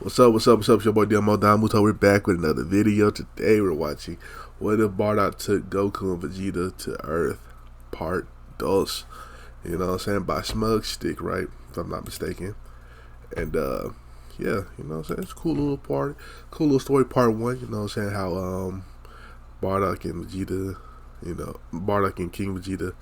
What's up, what's up, what's up? It's your boy Domuto. We're back with another video. Today we're watching What If Bardock Took Goku and Vegeta to Earth, Part Dos. You know what I'm saying? By SmugStick, right? If I'm not mistaken. And yeah, you know what I'm saying? It's a cool little part, cool little story, part one, you know what I'm saying? How Bardock and Vegeta, Bardock and King Vegeta,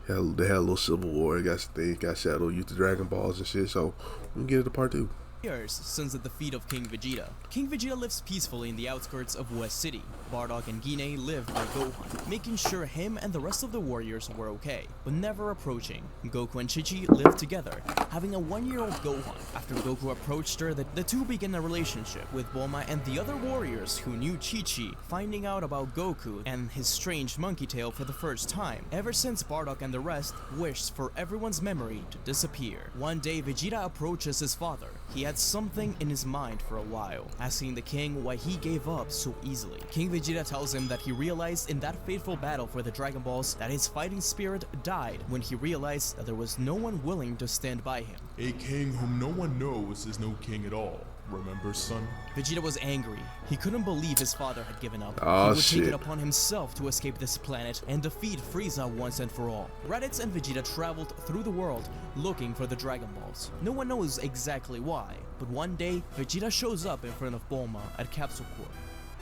they had a little civil war. They got settled, used the Dragon Balls and shit. So we can get into part two. Years since the defeat of King Vegeta. King Vegeta lives peacefully in the outskirts of West City. Bardock and Guinea lived by Gohan, making sure him and the rest of the warriors were okay, but never approaching. Goku and Chi-Chi lived together, having a 1-year-old Gohan. After Goku approached her, the two began a relationship, with Bulma and the other warriors who knew Chi-Chi finding out about Goku and his strange monkey tail for the first time, ever since Bardock and the rest wished for everyone's memory to disappear. One day, Vegeta approaches his father. He had something in his mind for a while, asking the king why he gave up so easily. King Vegeta tells him that he realized in that fateful battle for the Dragon Balls that his fighting spirit died when he realized that there was no one willing to stand by him. A king whom no one knows is no king at all. Remember, son? Vegeta was angry. He couldn't believe his father had given up. Oh, he would shit. take it upon himself to escape this planet and defeat Frieza once and for all. Raditz and Vegeta traveled through the world looking for the Dragon Balls. No one knows exactly why, but one day, Vegeta shows up in front of Bulma at Capsule Corp.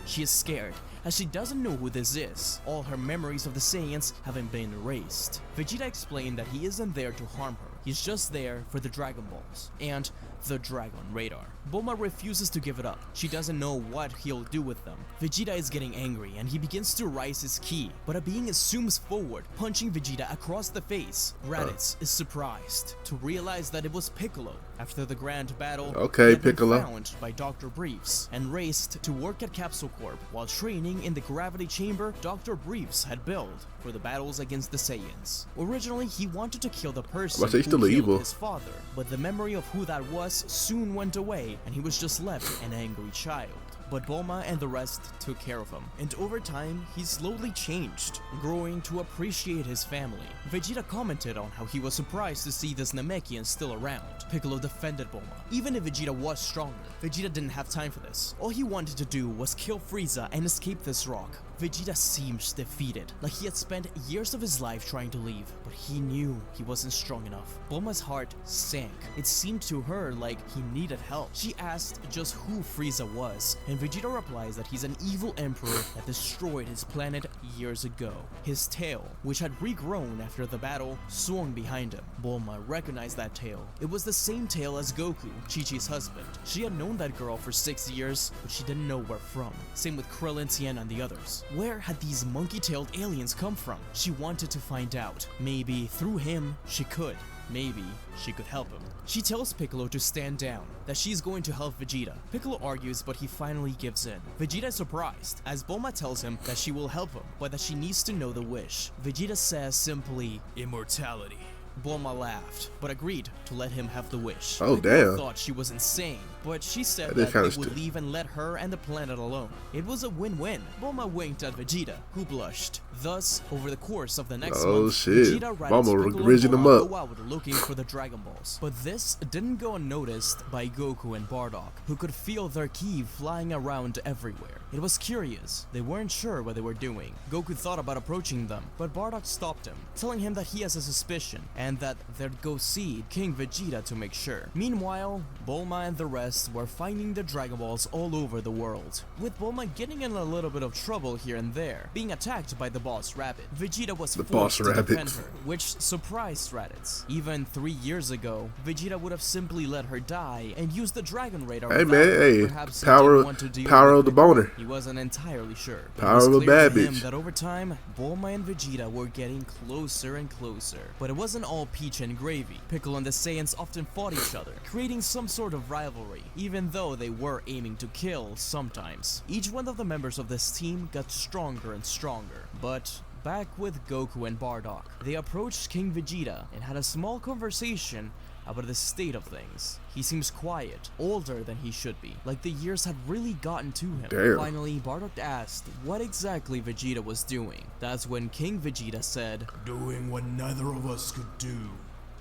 She is scared, as she doesn't know who this is, all her memories of the Saiyans having been erased. Vegeta explained that he isn't there to harm her, he's just there for the Dragon Balls, and the Dragon Radar. Bulma refuses to give it up. She doesn't know what he'll do with them. Vegeta is getting angry and he begins to raise his ki, but a being zooms forward, punching Vegeta across the face. Raditz is surprised to realize that it was Piccolo. After the grand battle, Okay, he had been Piccolo. found by Dr. Briefs and raced to work at Capsule Corp while training in the gravity chamber Dr. Briefs had built for the battles against the Saiyans. Originally, he wanted to kill the person Well, he's who still killed evil. his father, but the memory of who that was soon went away and he was just left an angry child. But Bulma and the rest took care of him, and over time, he slowly changed, growing to appreciate his family. Vegeta commented on how he was surprised to see this Namekian still around. Piccolo defended Bulma. Even if Vegeta was stronger, Vegeta didn't have time for this. All he wanted to do was kill Frieza and escape this rock. Vegeta seems defeated, like he had spent years of his life trying to leave, but he knew he wasn't strong enough. Bulma's heart sank. It seemed to her like he needed help. She asked just who Frieza was, and Vegeta replies that he's an evil emperor that destroyed his planet years ago. His tail, which had regrown after the battle, swung behind him. Bulma recognized that tail. It was the same tail as Goku, Chi-Chi's husband. She had known that girl for 6 years, but she didn't know where from. Same with Krillin, Tien, and the others. Where had these monkey-tailed aliens come from? She wanted to find out. Maybe through him, she could. Maybe she could help him. She tells Piccolo to stand down, that she's going to help Vegeta. Piccolo argues, but he finally gives in. Vegeta is surprised, as Bulma tells him that she will help him, but that she needs to know the wish. Vegeta says simply, immortality. Bulma laughed, but agreed to let him have the wish. Oh, Piccolo damn. thought she was insane, but she said That is that kinda they would stu- leave and let her and the planet alone. It was a win-win. Bulma winked at Vegeta, who blushed. Thus, over the course of the next Oh, month, shit. Vegeta, Raditz, Bulma Piccolo, ridging and them Bulma up. go out looking for the Dragon Balls. But this didn't go unnoticed by Goku and Bardock, who could feel their ki flying around everywhere. It was curious. They weren't sure what they were doing. Goku thought about approaching them, but Bardock stopped him, telling him that he has a suspicion, and that they'd go see King Vegeta to make sure. Meanwhile, Bulma and the rest were finding the Dragon Balls all over the world, with Bulma getting in a little bit of trouble here and there, being attacked by the boss Rabbit. Vegeta was The forced boss to Rabbit. defend her, which surprised Raditz. Even 3 years ago, Vegeta would have simply let her die and used the Dragon Radar. Hey, without man, her. hey, Perhaps he power- didn't want to deal power with of the Piccolo. boner. He wasn't entirely sure. Power It was of a clear bad to him bitch. that over time, Bulma and Vegeta were getting closer and closer. But it wasn't all peach and gravy. Piccolo and the Saiyans often fought each other, creating some sort of rivalry, even though they were aiming to kill sometimes. Each one of the members of this team got stronger and stronger, but back with Goku and Bardock, they approached King Vegeta and had a small conversation about the state of things. He seems quiet, older than he should be, like the years had really gotten to him. Damn. Finally, Bardock asked what exactly Vegeta was doing. That's when King Vegeta said, Doing what neither of us could do,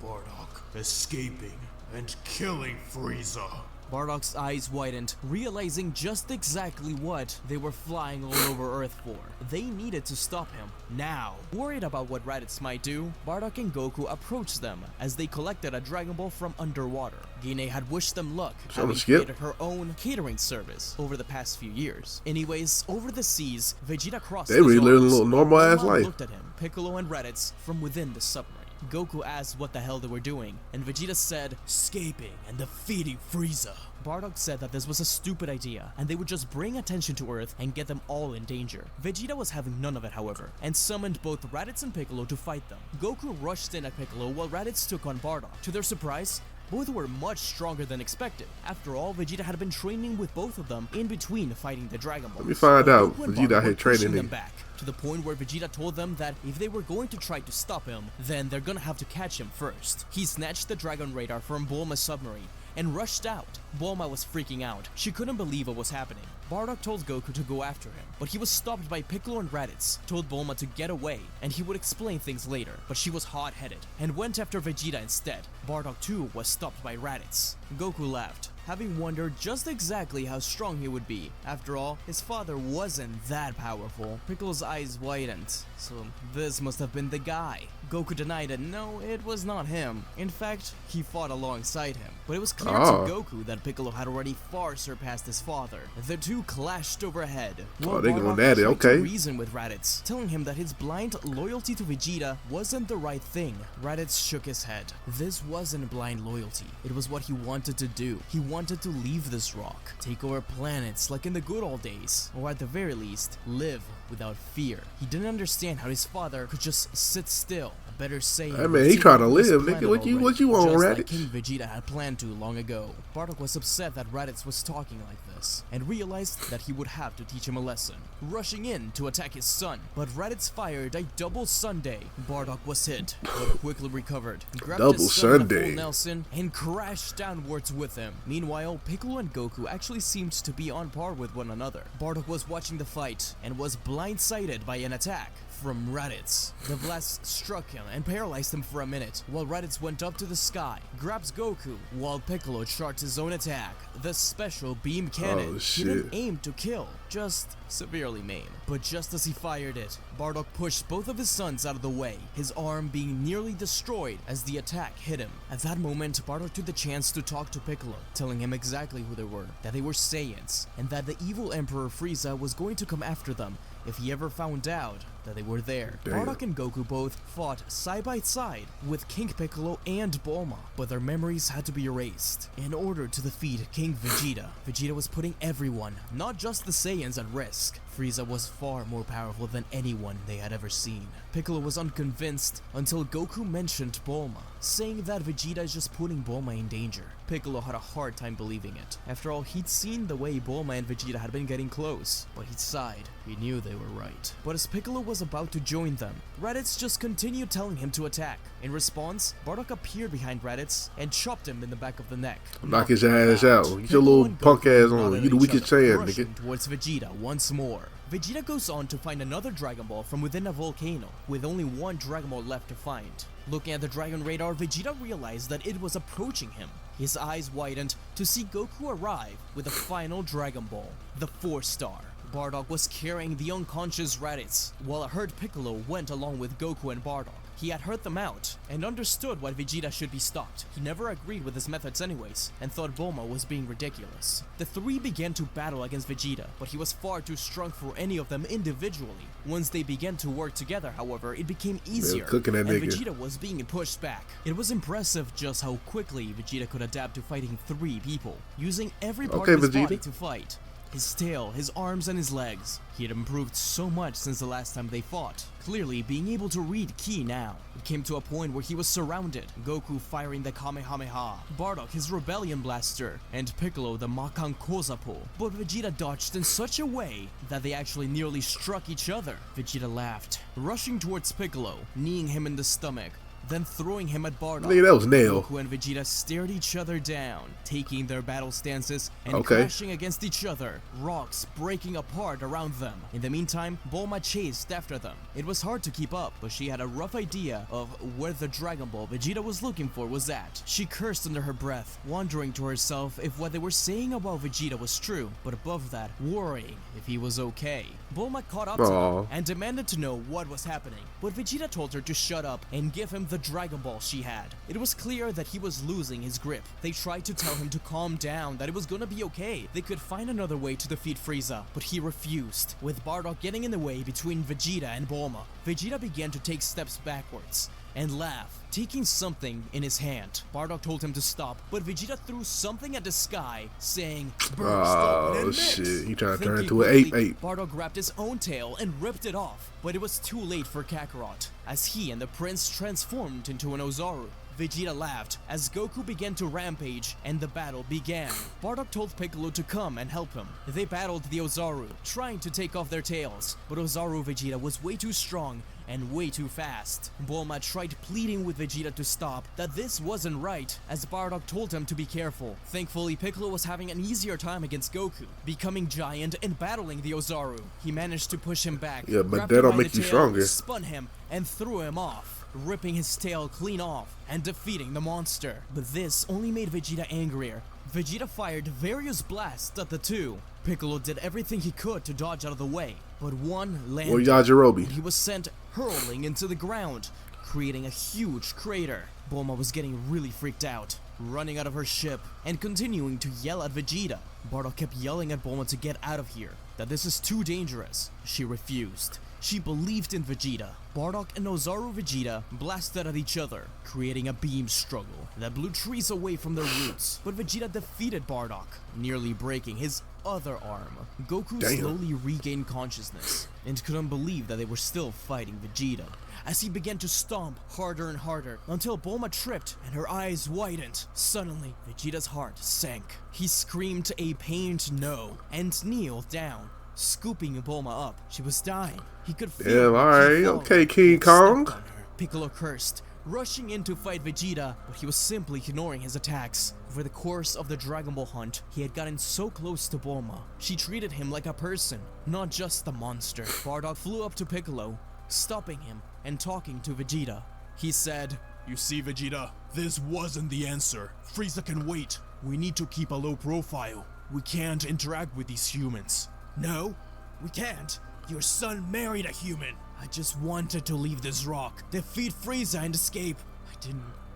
Bardock. Escaping and killing Frieza. Bardock's eyes widened, realizing just exactly what they were flying all over Earth for. They needed to stop him, now. Worried about what Raditz might do, Bardock and Goku approached them as they collected a Dragon Ball from underwater. Gine had wished them luck, having created her own catering service over the past few years. Anyways, over the seas, Vegeta crossed They really living a little normal ass life. Looked at him, Piccolo and Raditz, from within the submarine. Goku asked what the hell they were doing, and Vegeta said, escaping and defeating Frieza. Bardock said that this was a stupid idea, and they would just bring attention to Earth and get them all in danger. Vegeta was having none of it, however, and summoned both Raditz and Piccolo to fight them. Goku rushed in at Piccolo while Raditz took on Bardock. To their surprise, both were much stronger than expected. After all, Vegeta had been training with both of them in between fighting the Dragon Balls. Let me find out. Vegeta had training them back, to the point where Vegeta told them that if they were going to try to stop him, then they're gonna have to catch him first. He snatched the Dragon Radar from Bulma's submarine and rushed out. Bulma was freaking out. She couldn't believe what was happening. Bardock told Goku to go after him, but he was stopped by Piccolo and Raditz, told Bulma to get away, and he would explain things later, but she was hot-headed, and went after Vegeta instead. Bardock too was stopped by Raditz. Goku laughed, having wondered just exactly how strong he would be. After all, his father wasn't that powerful. Piccolo's eyes widened, so this must have been the guy. Goku denied it. No, it was not him. In fact, he fought alongside him. But it was clear to Goku that Piccolo had already far surpassed his father. The two clashed overhead. Oh, they going at it, okay. To reason with Raditz, telling him that his blind loyalty to Vegeta wasn't the right thing. Raditz shook his head. This wasn't blind loyalty. It was what he wanted to do. He wanted to leave this rock, take over planets like in the good old days, or at the very least, live without fear. He didn't understand how his father could just sit still. Better say, I mean, he trying to live, nigga. What you want, Raditz? Like King Vegeta had planned to long ago. Bardock was upset that Raditz was talking like this, and realized that he would have to teach him a lesson. Rushing in to attack his son, but Raditz fired a double Sunday. Bardock was hit, but quickly recovered. Grabbed his son in a full Nelson and crashed downwards with him. Meanwhile, Piccolo and Goku actually seemed to be on par with one another. Bardock was watching the fight and was blindsided by an attack from Raditz. The blast struck him and paralyzed him for a minute, while Raditz went up to the sky, grabs Goku, while Piccolo charged his own attack, the special beam cannon. He didn't aim to kill, just severely maim. But just as he fired it, Bardock pushed both of his sons out of the way, his arm being nearly destroyed as the attack hit him. At that moment, Bardock took the chance to talk to Piccolo, telling him exactly who they were, that they were Saiyans, and that the evil Emperor Frieza was going to come after them if he ever found out that they were there. Bardock and Goku both fought side by side with King Piccolo and Bulma, but their memories had to be erased in order to defeat King Vegeta. Vegeta was putting everyone, not just the Saiyans, at risk. Frieza was far more powerful than anyone they had ever seen. Piccolo was unconvinced until Goku mentioned Bulma, saying that Vegeta is just putting Bulma in danger. Piccolo had a hard time believing it. After all, he'd seen the way Bulma and Vegeta had been getting close, but he sighed. He knew they were right. But as Piccolo was about to join them, Raditz just continued telling him to attack. In response, Bardock appeared behind Raditz and chopped him in the back of the neck. Knock his ass out. Get your little punk ass on. You the weakest Saiyan, nigga. Towards Vegeta once more. Vegeta goes on to find another Dragon Ball from within a volcano, with only one Dragon Ball left to find. Looking at the Dragon Radar, Vegeta realized that it was approaching him. His eyes widened to see Goku arrive with the final Dragon Ball, the 4-star. Bardock was carrying the unconscious Raditz, while a hurt Piccolo went along with Goku and Bardock. He had hurt them out, and understood why Vegeta should be stopped. He never agreed with his methods anyways, and thought Bulma was being ridiculous. The three began to battle against Vegeta, but he was far too strong for any of them individually. Once they began to work together, however, it became easier, and Vegeta was being pushed back. It was impressive just how quickly Vegeta could adapt to fighting 3 people, using every part of his body to fight. His tail, his arms, and his legs. He had improved so much since the last time they fought, clearly being able to read ki now. It came to a point where he was surrounded, Goku firing the Kamehameha, Bardock his Rebellion Blaster, and Piccolo the Makan Kozapo. But Vegeta dodged in such a way that they actually nearly struck each other. Vegeta laughed, rushing towards Piccolo, kneeing him in the stomach, then throwing him at Bardock. Nigga, that was Nail. Goku and Vegeta stared each other down, taking their battle stances and Okay. crashing against each other, rocks breaking apart around them. In the meantime, Bulma chased after them. It was hard to keep up, but she had a rough idea of where the Dragon Ball Vegeta was looking for was at. She cursed under her breath, wondering to herself if what they were saying about Vegeta was true, but above that, worrying if he was okay. Bulma caught up to Aw. him and demanded to know what was happening, but Vegeta told her to shut up and give him the Dragon Ball she had. It was clear that he was losing his grip. They tried to tell him to calm down, that it was gonna be okay. They could find another way to defeat Frieza, but he refused, with Bardock getting in the way between Vegeta and Bulma. Vegeta began to take steps backwards and laugh, taking something in his hand. Bardock told him to stop, but Vegeta threw something at the sky, saying, "Burst open and Oh mix." shit, he trying to turn Thinking into an quickly, ape. Bardock grabbed his own tail and ripped it off, but it was too late for Kakarot, as he and the prince transformed into an Ozaru. Vegeta laughed as Goku began to rampage and the battle began. Bardock told Piccolo to come and help him. They battled the Ozaru, trying to take off their tails, but Ozaru Vegeta was way too strong and way too fast. Bulma tried pleading with Vegeta to stop, that this wasn't right, as Bardock told him to be careful. Thankfully, Piccolo was having an easier time against Goku, becoming giant and battling the Ozaru. He managed to push him back, Yeah, but grabbed that him don't by make the you tail, stronger. spun him, and threw him off, ripping his tail clean off and defeating the monster. But this only made Vegeta angrier. Vegeta fired various blasts at the two. Piccolo did everything he could to dodge out of the way, but one landed. Or Yajirobe. He was sent hurling into the ground, creating a huge crater. Bulma was getting really freaked out, running out of her ship and continuing to yell at Vegeta. Bardock kept yelling at Bulma to get out of here, that this is too dangerous. She refused. She believed in Vegeta. Bardock and Ozaru Vegeta blasted at each other, creating a beam struggle that blew trees away from their roots. But Vegeta defeated Bardock, nearly breaking his other arm. Goku Damn. slowly regained consciousness and couldn't believe that they were still fighting Vegeta, as he began to stomp harder and harder until Bulma tripped and her eyes widened. Suddenly, Vegeta's heart sank. He screamed a pained no and kneeled down, scooping Bulma up. She was dying. He could feel Damn, her alright, keep okay, falling King and stepped Kong. on her. Piccolo cursed, rushing in to fight Vegeta, but he was simply ignoring his attacks. Over the course of the Dragon Ball hunt, he had gotten so close to Bulma. She treated him like a person, not just a monster. Bardock flew up to Piccolo, stopping him and talking to Vegeta. He said, You see, Vegeta, this wasn't the answer. Frieza can wait. We need to keep a low profile. We can't interact with these humans. "No, we can't. Your son married a human. I just wanted to leave this rock, defeat Frieza and escape.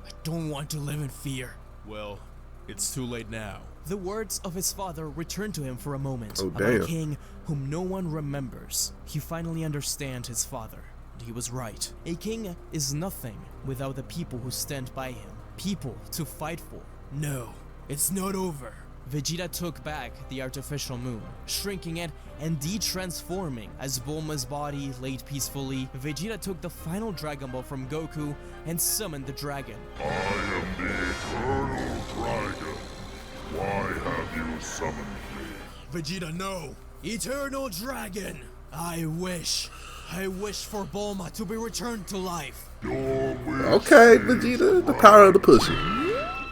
I don't want to live in fear." Well, it's too late now. The words of his father returned to him for a moment, Oh, about damn. a king whom no one remembers. He finally understands his father, and he was right. A king is nothing without the people who stand by him, people to fight for. No, it's not over. Vegeta took back the artificial moon, shrinking it and de-transforming. As Bulma's body laid peacefully, Vegeta took the final Dragon Ball from Goku and summoned the dragon. I am the Eternal Dragon. Why have you summoned me? Vegeta, no! Eternal Dragon! I wish for Bulma to be returned to life. Your wish Okay, is Vegeta, the power of the pussy.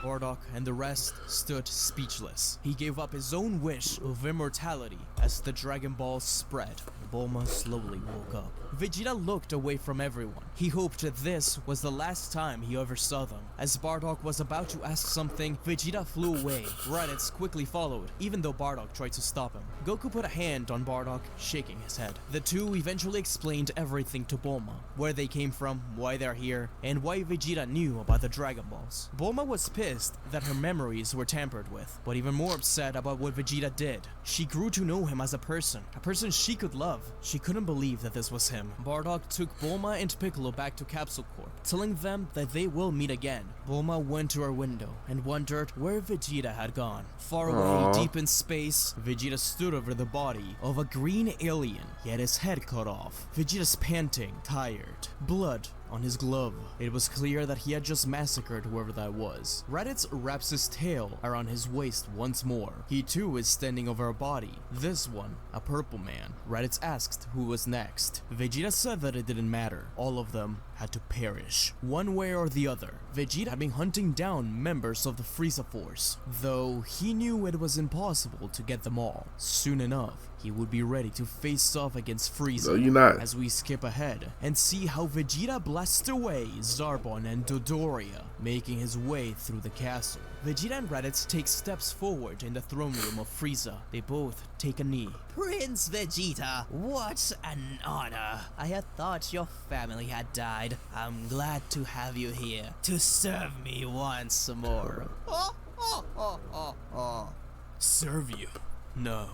Bardock and the rest stood speechless. He gave up his own wish of immortality as the Dragon Balls spread. Bulma slowly woke up. Vegeta looked away from everyone. He hoped that this was the last time he ever saw them. As Bardock was about to ask something, Vegeta flew away. Raditz quickly followed, even though Bardock tried to stop him. Goku put a hand on Bardock, shaking his head. The two eventually explained everything to Bulma, where they came from, why they're here, and why Vegeta knew about the Dragon Balls. Bulma was pissed that her memories were tampered with, but even more upset about what Vegeta did. She grew to know him as a person she could love. She couldn't believe that this was him. Bardock took Bulma and Piccolo back to Capsule Corp, telling them that they will meet again. Bulma went to her window and wondered where Vegeta had gone. Far away, deep in space, Vegeta stood over the body of a green alien. He had his head cut off. Vegeta's panting, tired, blood on his glove. It was clear that he had just massacred whoever that was. Raditz wraps his tail around his waist once more. He too is standing over a body. This one, a purple man. Raditz asked who was next. Vegeta said that it didn't matter. All of them had to perish. One way or the other, Vegeta had been hunting down members of the Frieza Force, though he knew it was impossible to get them all. Soon enough, he would be ready to face off against Frieza. No, you're not. As we skip ahead and see how Vegeta blasts away Zarbon and Dodoria, making his way through the castle. Vegeta and Raditz take steps forward in the throne room of Frieza. They both take a knee. Prince Vegeta, what an honor. I had thought your family had died. I'm glad to have you here to serve me once more. Serve you? No.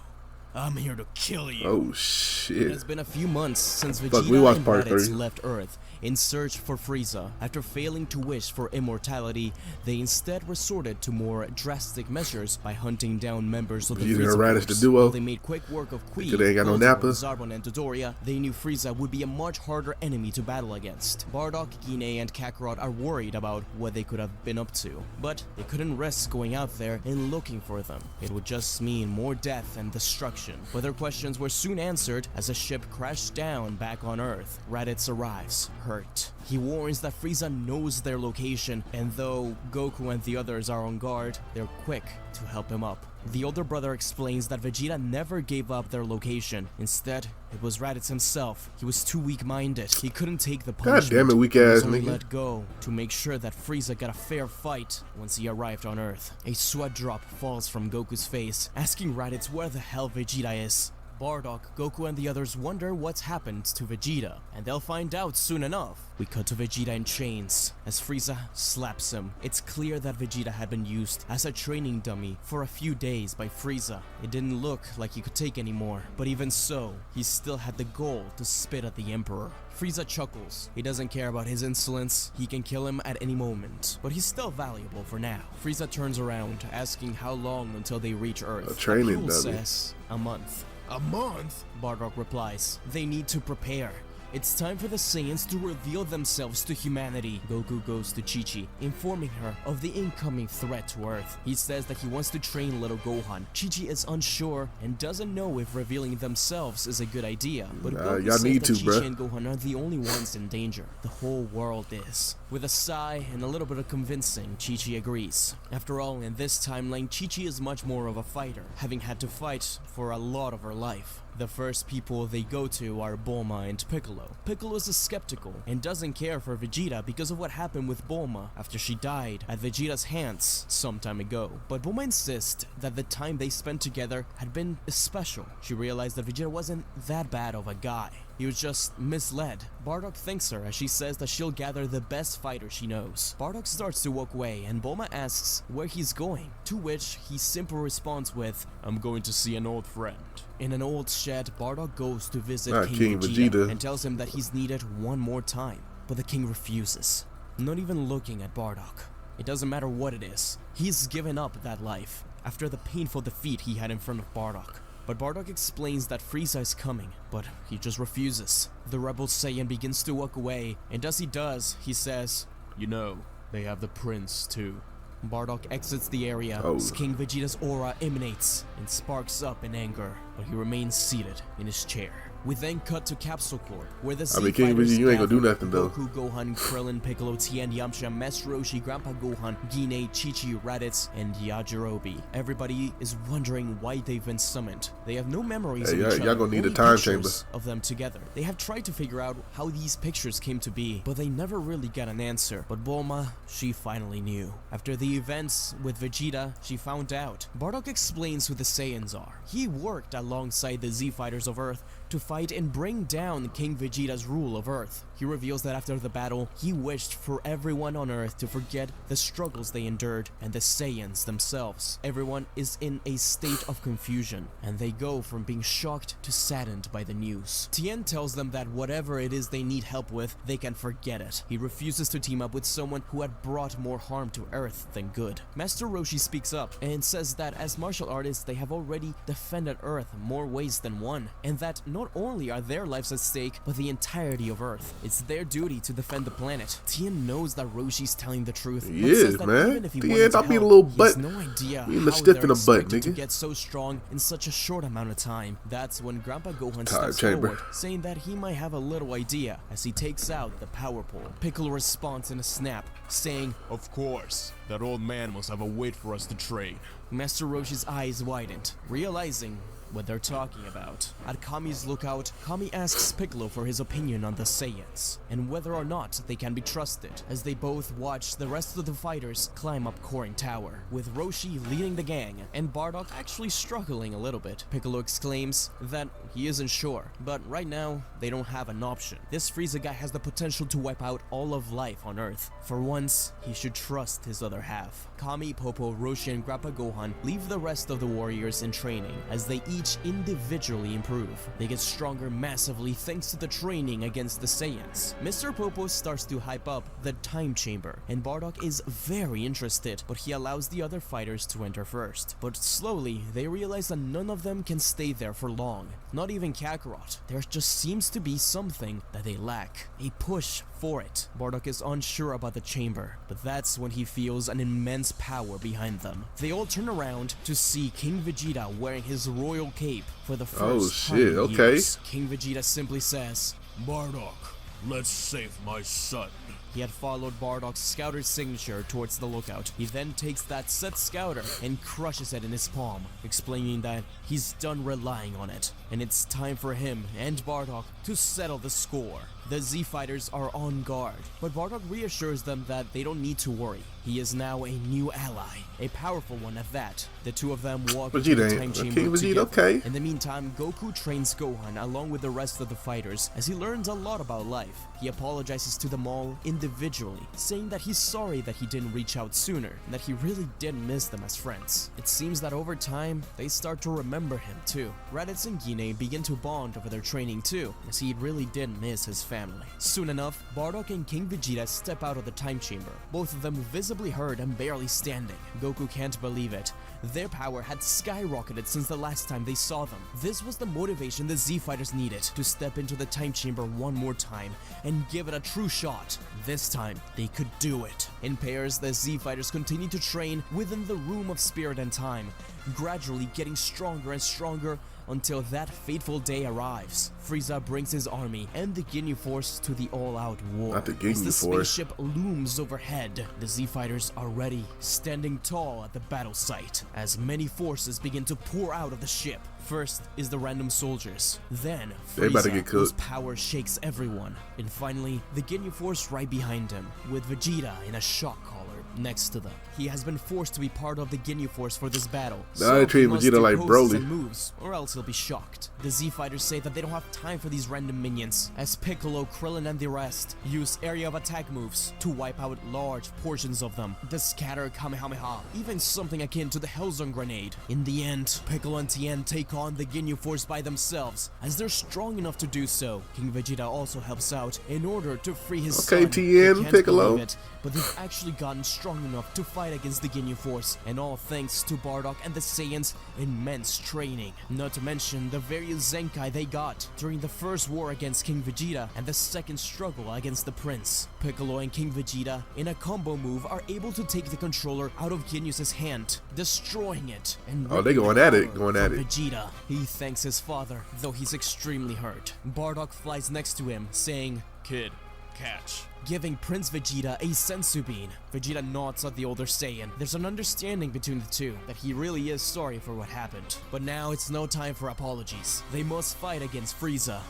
I'm here to kill you. Oh It shit. has been a few months since we Vegeta watched and part Raditz 3. left Earth in search for Frieza. After failing to wish for immortality, they instead resorted to more drastic measures by hunting down members of the Vegeta and Frieza Raditz, the Force. duo. While they made quick work of Qui, They ain't got no Goku, Nappa. Zarbon, and Dodoria, they knew Frieza would be a much harder enemy to battle against. Bardock, Guinea, and Kakarot are worried about what they could have been up to, but they couldn't risk going out there and looking for them. It would just mean more death and destruction. But their questions were soon answered as a ship crashed down back on Earth. Raditz arrives, hurt. He warns that Frieza knows their location, and though Goku and the others are on guard, they're quick to help him up. The older brother explains that Vegeta never gave up their location. Instead, it was Raditz himself. He was too weak-minded. He couldn't take the punishment. damn it, weak He was ass only nigga. let go to make sure that Frieza got a fair fight once he arrived on Earth. A sweat drop falls from Goku's face, asking Raditz where the hell Vegeta is. Bardock, Goku, and the others wonder what's happened to Vegeta, and they'll find out soon enough. We cut to Vegeta in chains as Frieza slaps him. It's clear that Vegeta had been used as a training dummy for a few days by Frieza. It didn't look like he could take anymore, but even so, he still had the goal to spit at the Emperor. Frieza chuckles. He doesn't care about his insolence. He can kill him at any moment, but he's still valuable for now. Frieza turns around, asking how long until they reach Earth. A training Apul dummy. says, a month. A month? Bardock replies, they need to prepare. It's time for the Saiyans to reveal themselves to humanity. Goku goes to Chi-Chi, informing her of the incoming threat to Earth. He says that he wants to train little Gohan. Chi-Chi is unsure and doesn't know if revealing themselves is a good idea. But Goku y'all says need that to, Chi-Chi bruh. and Gohan are the only ones in danger. The whole world is. With a sigh and a little bit of convincing, Chi-Chi agrees. After all, in this timeline, Chi-Chi is much more of a fighter, having had to fight for a lot of her life. The first people they go to are Bulma and Piccolo. Piccolo is skeptical and doesn't care for Vegeta because of what happened with Bulma after she died at Vegeta's hands some time ago. But Bulma insists that the time they spent together had been special. She realized that Vegeta wasn't that bad of a guy. He was just misled. Bardock thanks her as she says that she'll gather the best fighters she knows. Bardock starts to walk away and Bulma asks where he's going, to which he simply responds with, I'm going to see an old friend. In an old shed, Bardock goes to visit King Vegeta and tells him that he's needed one more time. But the king refuses, not even looking at Bardock. It doesn't matter what it is. He's given up that life after the painful defeat he had in front of Bardock. But Bardock explains that Frieza is coming, but he just refuses. The rebel Saiyan begins to walk away, and as he does, he says, you know, they have the prince too. Bardock exits the area as King Vegeta's aura emanates and sparks up in anger, but he remains seated in his chair. We then cut to Capsule Corp, where the I mean, King Vegeta, you ain't gonna do nothing though. Goku, Gohan, Krillin, Piccolo, Tien, Yamcha, Master Roshi, Grandpa Gohan, Guinea, Chi-Chi, Raditz, and Yajirobe. Everybody is wondering why they've been summoned. They have no memories of each other, y'all gonna need a only time pictures chamber of them together. They have tried to figure out how these pictures came to be, but they never really got an answer. But Bulma, she finally knew. After the events with Vegeta, she found out. Bardock explains who the Saiyans are. He worked alongside the Z-Fighters of Earth to fight and bring down King Vegeta's rule of Earth. He reveals that after the battle, he wished for everyone on Earth to forget the struggles they endured and the Saiyans themselves. Everyone is in a state of confusion, and they go from being shocked to saddened by the news. Tien tells them that whatever it is they need help with, they can forget it. He refuses to team up with someone who had brought more harm to Earth than good. Master Roshi speaks up and says that as martial artists, they have already defended Earth more ways than one, and that no not only are their lives at stake, but the entirety of Earth. It's their duty to defend the planet. Tien knows that Roshi's telling the truth. He but is, says that man. even if he Tien, wanted to stop being a help, little he has butt. no idea We in how the stiff they're in the butt, expected to nigga. get so strong in such a short amount of time. That's when Grandpa Gohan Time steps chamber. forward, saying that he might have a little idea as he takes out the power pole. Piccolo responds in a snap, saying, Of course. That old man must have a weight for us to train. Master Roshi's eyes widened, realizing what they're talking about. At Kami's lookout, Kami asks Piccolo for his opinion on the Saiyans, and whether or not they can be trusted, as they both watch the rest of the fighters climb up Korin Tower, with Roshi leading the gang, and Bardock actually struggling a little bit. Piccolo exclaims that he isn't sure, but right now, they don't have an option. This Frieza guy has the potential to wipe out all of life on Earth. For once, he should trust his other half. Kami, Popo, Roshi, and Grandpa Gohan leave the rest of the warriors in training, as they each individually improve. They get stronger massively thanks to the training against the Saiyans. Mr. Popo starts to hype up the time chamber, and Bardock is very interested, but he allows the other fighters to enter first. But slowly, they realize that none of them can stay there for long. Not even Kakarot. There just seems to be something that they lack. A push for it. Bardock is unsure about the chamber, but that's when he feels an immense power behind them. They all turn around to see King Vegeta wearing his royal cape for the first time shit, in okay. years. King Vegeta simply says, Bardock, let's save my son. he had followed Bardock's scouter's signature towards the lookout. He then takes that set scouter and crushes it in his palm, explaining that he's done relying on it, and it's time for him and Bardock to settle the score. The Z fighters are on guard, but Bardock reassures them that they don't need to worry. He is now a new ally, a powerful one at that. The two of them walk into the Vegeta time ain't chamber King Vegeta, together. okay. In the meantime, Goku trains Gohan along with the rest of the fighters as he learns a lot about life. He apologizes to them all individually, saying that he's sorry that he didn't reach out sooner, and that he really did miss them as friends. It seems that over time, they start to remember him too. Raditz and Guinea begin to bond over their training too, as he really did miss his family. Soon enough, Bardock and King Vegeta step out of the time chamber, both of them visibly hurt and barely standing. Goku can't believe it. Their power had skyrocketed since the last time they saw them. This was the motivation the Z fighters needed to step into the time chamber one more time and give it a true shot. This time, they could do it. In pairs, the Z fighters continue to train within the Room of Spirit and Time, gradually getting stronger and stronger until that fateful day arrives. Frieza brings his army and the Ginyu Force to the all-out war. Not the As Ginyu the Force. spaceship looms overhead, the Z fighters are ready, standing tall at the battle site, as many forces begin to pour out of the ship. First is the random soldiers, then They about to Frieza, get whose cooked. power shakes everyone, and finally, the Ginyu Force right behind him, with Vegeta in a shock collar next to them. He has been forced to be part of the Ginyu Force for this battle, Nah, they treat he must Vegeta do like poses Broly. and moves, or else he'll be shocked. The Z fighters say that they don't have time for these random minions, as Piccolo, Krillin, and the rest use area of attack moves to wipe out large portions of them. The scatter Kamehameha, even something akin to the Hellzone grenade. In the end, Piccolo and Tien take on the Ginyu Force by themselves, as they're strong enough to do so. King Vegeta also helps out in order to free his Okay, son. Tien, He can't Piccolo. believe it, but they've actually gotten strong enough to fight against the Ginyu Force, and all thanks to Bardock and the Saiyans' immense training. Not to mention the various Zenkai they got during the first war against King Vegeta and the second struggle against the Prince. Piccolo and King Vegeta, in a combo move, are able to take the controller out of Ginyus's hand, destroying it, and Oh, they ripping going the at it, power going at from it. Vegeta. He thanks his father, though he's extremely hurt. Bardock flies next to him, saying, Kid, catch. giving Prince Vegeta a sensu bean. Vegeta nods at the older Saiyan. There's an understanding between the two, that he really is sorry for what happened. But now it's no time for apologies. They must fight against Frieza.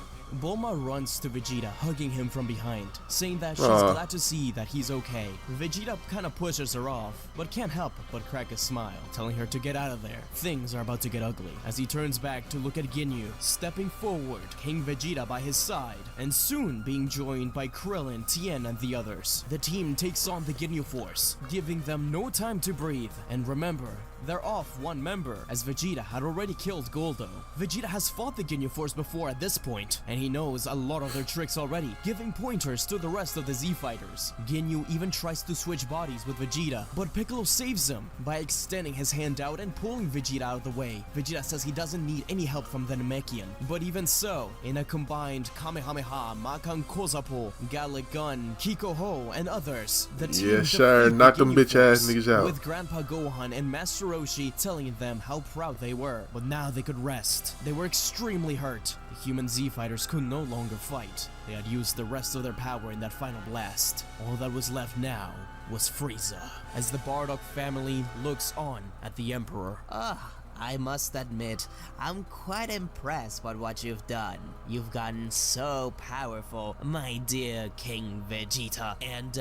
Bulma runs to Vegeta, hugging him from behind, saying that she's glad to see that he's okay. Vegeta kinda pushes her off, but can't help but crack a smile, telling her to get out of there. Things are about to get ugly, as he turns back to look at Ginyu, stepping forward, King Vegeta by his side, and soon being joined by Krillin, Tien, and the others. The team takes on the Ginyu Force, giving them no time to breathe. And remember, they're off one member, as Vegeta had already killed Goldo. Vegeta has fought the Ginyu Force before at this point, and he knows a lot of their tricks already, giving pointers to the rest of the Z Fighters. Ginyu even tries to switch bodies with Vegeta, but Piccolo saves him by extending his hand out and pulling Vegeta out of the way. Vegeta says he doesn't need any help from the Namekian, but even so, in a combined Kamehameha, Makan Kozapo, Gallic Gun, Kikoho, and others, the team Yes, sir. Knock them bitch ass niggas out. with Grandpa Gohan and Master Roshi telling them how proud they were. But now they could rest. They were extremely hurt. The human Z Fighters could no longer fight. They had used the rest of their power in that final blast. All that was left now was Frieza, as the Bardock family looks on at the Emperor. I must admit, I'm quite impressed by what you've done. You've gotten so powerful, my dear King Vegeta. And,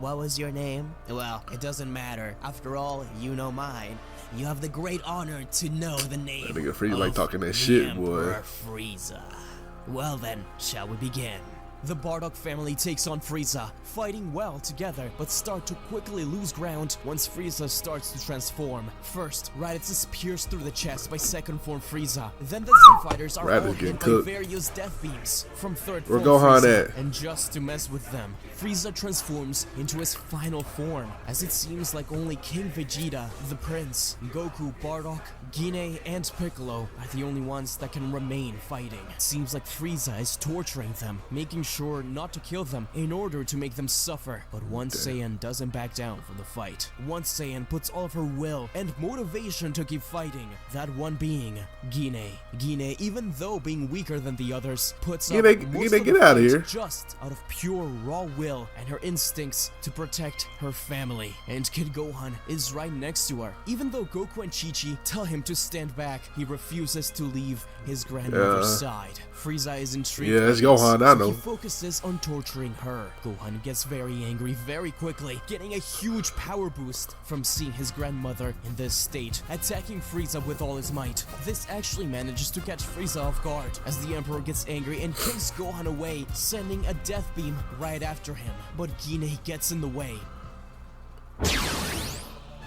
what was your name? Well, it doesn't matter. After all, you know mine. You have the great honor to know the name That nigga Frieza like talking that the shit, boy. Emperor Frieza. Well then, shall we begin? The Bardock family takes on Frieza, fighting well together, but start to quickly lose ground once Frieza starts to transform. First, Raditz is pierced through the chest by second form Frieza. Then the Z Fighters are Raditz all getting hit by cooked. various death beams from third Where form Gohan Frieza. at? And just to mess with them, Frieza transforms into his final form, as it seems like only King Vegeta, the Prince, Goku, Bardock, Gine, and Piccolo are the only ones that can remain fighting. It seems like Frieza is torturing them, making sure not to kill them in order to make them suffer. But one Saiyan doesn't back down from the fight. One Saiyan puts all of her will and motivation to keep fighting, that one being Gine. Gine, even though being weaker than the others, puts up Gine, most Gine, of get the outta fight here. just out of pure raw will and her instincts to protect her family. And Kid Gohan is right next to her. Even though Goku and Chi-Chi tell him to stand back, he refuses to leave his grandmother's side. Frieza is intrigued. Yeah, it's by this, Gohan, I so know. he focuses on torturing her. Gohan gets very angry very quickly, getting a huge power boost from seeing his grandmother in this state, attacking Frieza with all his might. This actually manages to catch Frieza off guard, as the Emperor gets angry and kicks Gohan away, sending a death beam right after him. But Gine gets in the way.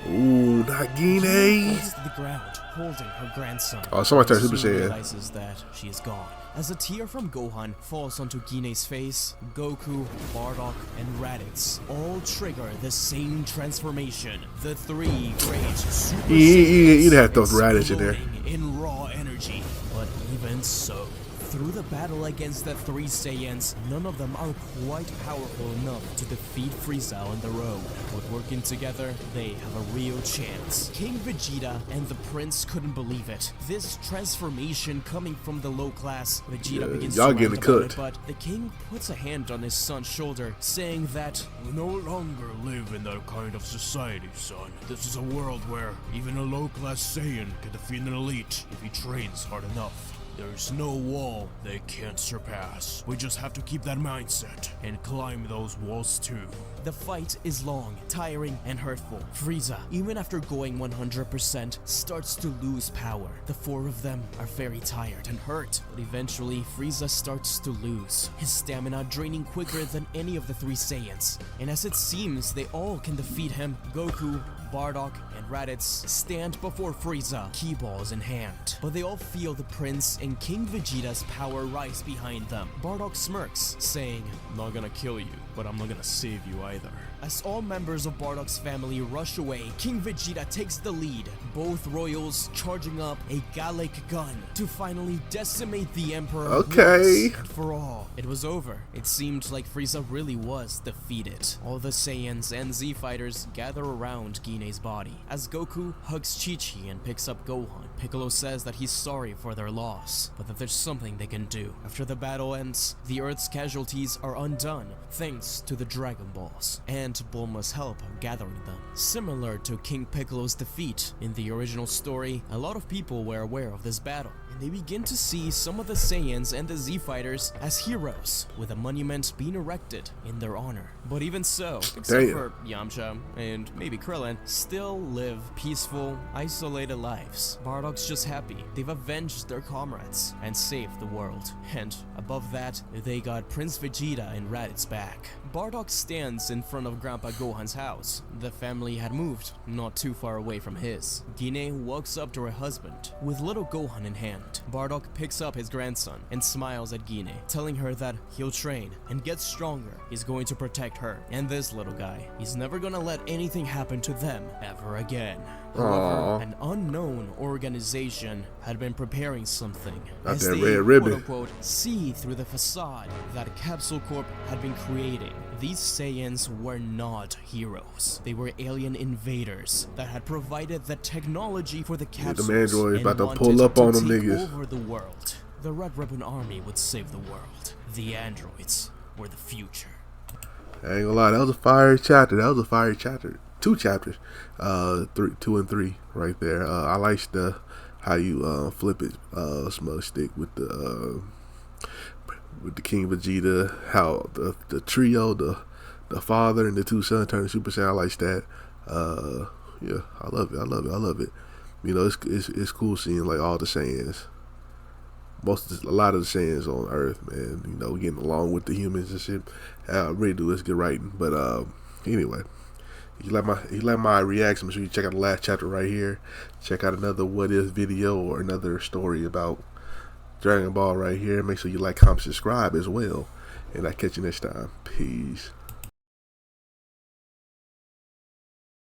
Ooh, not Gine. Falls to the ground, holding her grandson. Oh, somebody turned Super Soon Saiyan. realizes that she is gone. As a tear from Gohan falls onto Gine's face, Goku, Bardock, and Raditz all trigger the same transformation. The three great Super You'd Saiyans have to throw Raditz in there. exploding in raw energy. But even so, through the battle against the three Saiyans, none of them are quite powerful enough to defeat Frieza on their own. But working together, they have a real chance. King Vegeta and the Prince couldn't believe it. This transformation coming from the low class, Vegeta begins y'all to getting rant about cooked. it, but the king puts a hand on his son's shoulder, saying that We no longer live in that kind of society, son. This is a world where even a low-class Saiyan can defeat an elite if he trains hard enough. There's no wall they can't surpass. We just have to keep that mindset and climb those walls too. the fight is long, tiring, and hurtful. Frieza, even after going 100%, starts to lose power. The four of them are very tired and hurt, but eventually Frieza starts to lose, his stamina draining quicker than any of the three Saiyans. And as it seems they all can defeat him, Goku, Bardock, and Raditz stand before Frieza, keyballs in hand. But they all feel the Prince and King Vegeta's power rise behind them. Bardock smirks, saying, Not gonna kill you, but I'm not gonna save you either. as all members of Bardock's family rush away, King Vegeta takes the lead, both royals charging up a Gallic gun to finally decimate the Emperor Okay. once and for all. It was over. It seemed like Frieza really was defeated. All the Saiyans and Z fighters gather around Gine's body. As Goku hugs Chi-Chi and picks up Gohan, Piccolo says that he's sorry for their loss, but that there's something they can do. After the battle ends, the Earth's casualties are undone thanks to the Dragon Balls and Bulma's help gathering them. Similar to King Piccolo's defeat in the original story, a lot of people were aware of this battle, and they begin to see some of the Saiyans and the Z fighters as heroes, with a monument being erected in their honor. But even so, except Damn. for Yamcha and maybe Krillin, still live peaceful, isolated lives. Bardock's just happy they've avenged their comrades and saved the world. And above that, they got Prince Vegeta and Raditz back. Bardock stands in front of Grandpa Gohan's house. The family had moved not too far away from his. Gine walks up to her husband with little Gohan in hand. Bardock picks up his grandson and smiles at Gine, telling her that he'll train and get stronger. He's going to protect her and this little guy. He's never gonna let anything happen to them ever again. However, an unknown organization had been preparing something Not as that they red ribbon. quote-unquote see through the facade that Capsule Corp had been creating. These Saiyans were not heroes. They were alien invaders that had provided the technology for the capsules android and about to wanted pull up on them take niggas. over the world. The Red Ribbon Army would save the world. The androids were the future. I ain't gonna lie, that was a fire chapter. That was a fire chapter. 2 chapters, 2 and 3, right there. I like how you flip it, SmugStick with the King Vegeta. How the trio, the father and the 2 sons turn Super Saiyan. I like that. Yeah, I love it. I love it. You know, it's cool seeing like all the Saiyans. A lot of the Saiyans on Earth, man. You know, getting along with the humans and shit. I really do. It's good writing. But anyway. If you like my reaction, make sure you check out the last chapter right here. Check out another what if video or another story about Dragon Ball right here. Make sure you like, comment, subscribe as well. And I'll catch you next time. Peace.